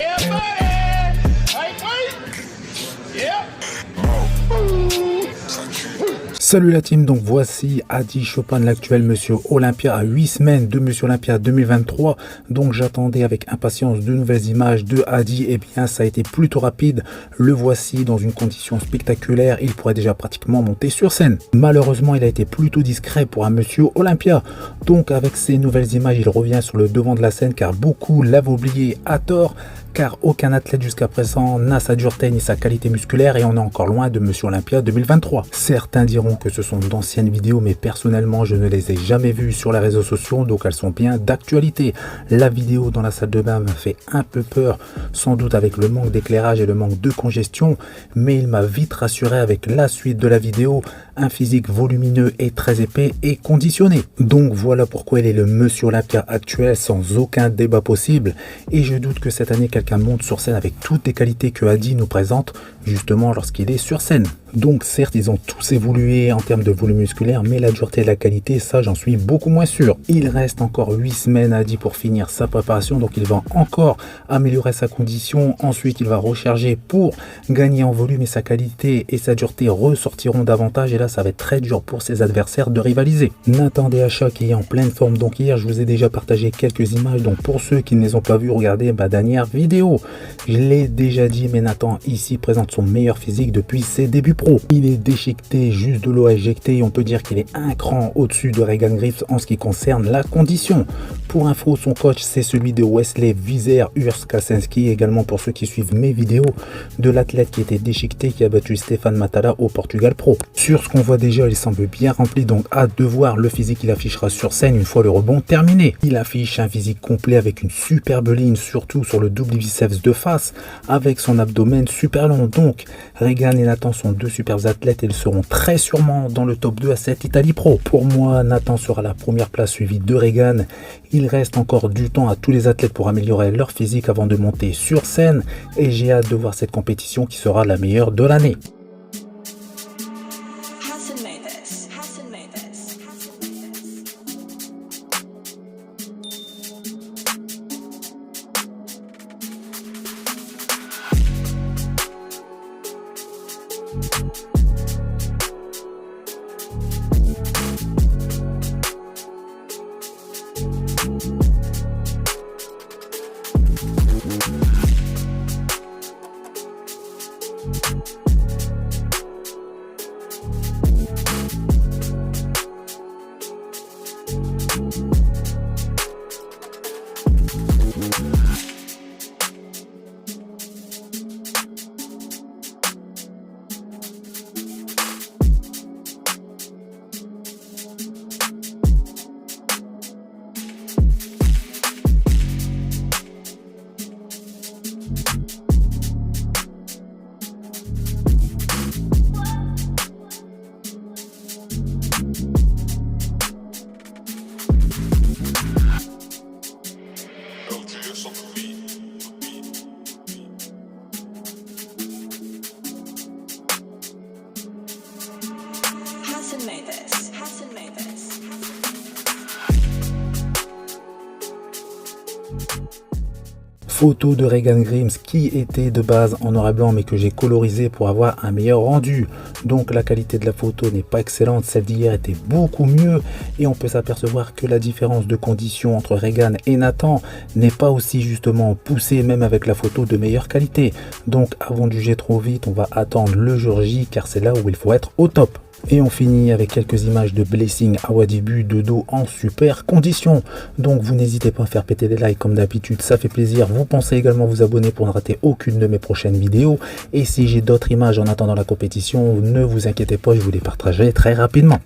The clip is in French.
Yeah, buddy. Hey, wait. Yeah. Salut la team, donc voici Adi Chopin, l'actuel Monsieur Olympia, à 8 semaines de Monsieur Olympia 2023. Donc j'attendais avec impatience de nouvelles images de Adi, et bien ça a été plutôt rapide. Le voici dans une condition spectaculaire, il pourrait déjà pratiquement monter sur scène. Malheureusement, il a été plutôt discret pour un Monsieur Olympia. Donc avec ces nouvelles images, il revient sur le devant de la scène car beaucoup l'avaient oublié à tort. Car aucun athlète jusqu'à présent n'a sa dureté ni sa qualité musculaire et on est encore loin de Monsieur Olympia 2023. Certains diront que ce sont d'anciennes vidéos, mais personnellement je ne les ai jamais vues sur les réseaux sociaux, donc elles sont bien d'actualité. La vidéo dans la salle de bain m'a fait un peu peur, sans doute avec le manque d'éclairage et le manque de congestion, mais il m'a vite rassuré avec la suite de la vidéo, un physique volumineux et très épais et conditionné. Donc voilà pourquoi il est le Monsieur Olympia actuel sans aucun débat possible, et je doute que cette année quelqu'un monte sur scène avec toutes les qualités que Adi nous présente justement lorsqu'il est sur scène. Donc certes, ils ont tous évolué en termes de volume musculaire, mais la dureté et la qualité, ça j'en suis beaucoup moins sûr. Il reste encore 8 semaines à Adi pour finir sa préparation, donc il va encore améliorer sa condition. Ensuite, il va recharger pour gagner en volume et sa qualité et sa dureté ressortiront davantage. Et là, ça va être très dur pour ses adversaires de rivaliser. Nathan DHA qui est en pleine forme. Donc hier, je vous ai déjà partagé quelques images. Donc pour ceux qui ne les ont pas vues, regardez ma dernière vidéo. Je l'ai déjà dit, mais Nathan ici présente son meilleur physique depuis ses débuts pro. Il est déchiqueté, juste de l'eau à éjecter, et on peut dire qu'il est un cran au-dessus de Regan Griffiths en ce qui concerne la condition. Pour info, son coach c'est celui de Wesley Vizer Urskasenski, également pour ceux qui suivent mes vidéos, de l'athlète qui était déchiqueté, qui a battu Stéphane Matala au Portugal Pro. Sur ce qu'on voit déjà, il semble bien rempli, donc hâte de voir le physique qu'il affichera sur scène une fois le rebond terminé. Il affiche un physique complet avec une superbe ligne, surtout sur le double biceps de face, avec son abdomen super long. Donc Regan et Nathan sont deux superbes athlètes et ils seront très sûrement dans le top 2 à cette Italie Pro. Pour moi, Nathan sera la première place suivi de Regan. Il reste encore du temps à tous les athlètes pour améliorer leur physique avant de monter sur scène et j'ai hâte de voir cette compétition qui sera la meilleure de l'année. Photo de Regan Griffiths qui était de base en noir et blanc mais que j'ai colorisé pour avoir un meilleur rendu. Donc la qualité de la photo n'est pas excellente, celle d'hier était beaucoup mieux et on peut s'apercevoir que la différence de conditions entre Regan et Nathan n'est pas aussi justement poussée même avec la photo de meilleure qualité. Donc avant de juger trop vite, on va attendre le jour J car c'est là où il faut être au top. Et on finit avec quelques images de Blessing Awadibu de dos en super condition. Donc vous n'hésitez pas à faire péter des likes comme d'habitude, ça fait plaisir. Vous pensez également vous abonner pour ne rater aucune de mes prochaines vidéos. Et si j'ai d'autres images en attendant la compétition, ne vous inquiétez pas, je vous les partagerai très rapidement.